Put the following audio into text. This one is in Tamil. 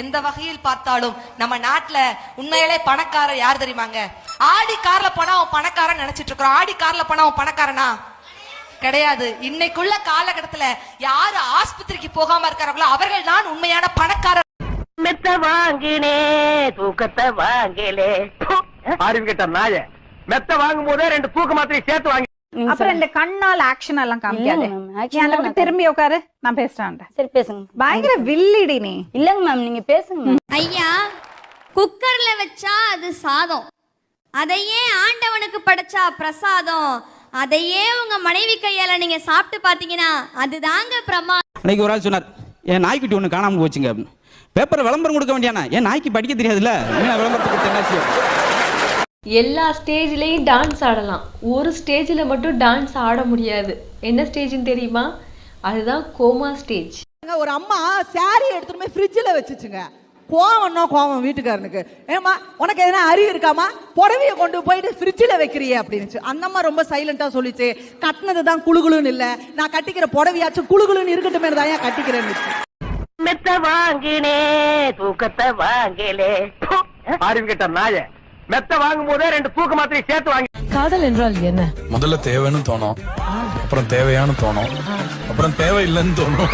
எந்த வகையில் பார்த்தாலும் நம்ம நாட்டுல உண்மையிலே பணக்காரர் யார் தெரியுமாங்க? ஆடி கார்ல போனா அவன் பணக்காரன் நினைச்சிட்டு இருக்கிறோம். ஆடி கார்ல போனா அவன் பணக்காரனா? கிடையாது. இன்னைக்குள்ள காலகட்டத்துல யாரு ஆஸ்பத்திரிக்கு போகாம இருக்காங்களோ அவர்கள் தான் உண்மையான பணக்காரர். மெத்த வாங்கினே தூக்கத்தை வாங்கலே ஆரிவிட்ட நாய மெத்த வாங்கும் போதே 2 தூக்க மாத்திரை சேர்த்து வாங்கி அப்புறம் இந்த கண்ணால் ஆக்ஷன் எல்லாம் காமிக்காது. திரும்பி உட்காரு, நான் பேசுறேன். சரி பேசுங்க. பயங்கர வில்லிடி நீ. இல்லங்க மேம், நீங்க பேசுங்க. ஐயா, குக்கர்ல வச்சா அது சாதம், அதையே ஆண்டவனுக்கு படைச்சா பிரசாதம், அதையே உங்க மனைவி கையால நீங்க சாப்பிட்டு பாத்தீங்கன்னா அதுதாங்க பிரமா. அன்னைக்கு ஒரு ஆள் சொன்னார், என் நாய்க்குட்டி ஒண்ணு காணாம போச்சுங்க. பேப்பர் விளம்பரம் கொடுக்க வேண்டியானா? என் நாய்க்கு படிக்க தெரியாதுல்ல, விளம்பரத்துக்கு என்ன? எல்லா ஸ்டேஜ்லயும் டான்ஸ் ஆடலாம், ஒரு ஸ்டேஜ்ல மட்டும் டான்ஸ் ஆட முடியாது. என்ன ஸ்டேஜ்னு தெரியுமா? அதுதான் கோமா ஸ்டேஜ். ஒரு அம்மா சாரி எடுத்துட்டு போய் ஃப்ரிட்ஜில் வச்சுச்சுங்க. கோவம் வீட்டுக்காரனுக்கு, ஏமா உனக்கு எதனா அறிவு இருக்காமா, புடவையை கொண்டு போயிட்டு ஃப்ரிட்ஜில் வைக்கிறியே அப்படின்னு. அந்த அம்மா ரொம்ப சைலண்டா சொல்லிச்சு, கட்டினது தான் குழுகுலுன்னு இல்லை, நான் கட்டிக்கிற புடவையாச்சும் குழுகுலுன்னு இருக்கட்டுமே தான் ஏன் கட்டிக்கிறேன்னு. மெத்த வாங்கினே தூக்கத்தை வாங்கலே ஆரிவிட்ட நாய மெத்த வாங்கும் போதே 2 தூக்க மாத்திரை சேர்த்து வாங்கி. காதல் என்றால் என்ன? முதல்ல தேவைன்னு தோணும், அப்புறம் தேவையான்னு தோணும், அப்புறம் தேவையில்லைன்னு தோணும்.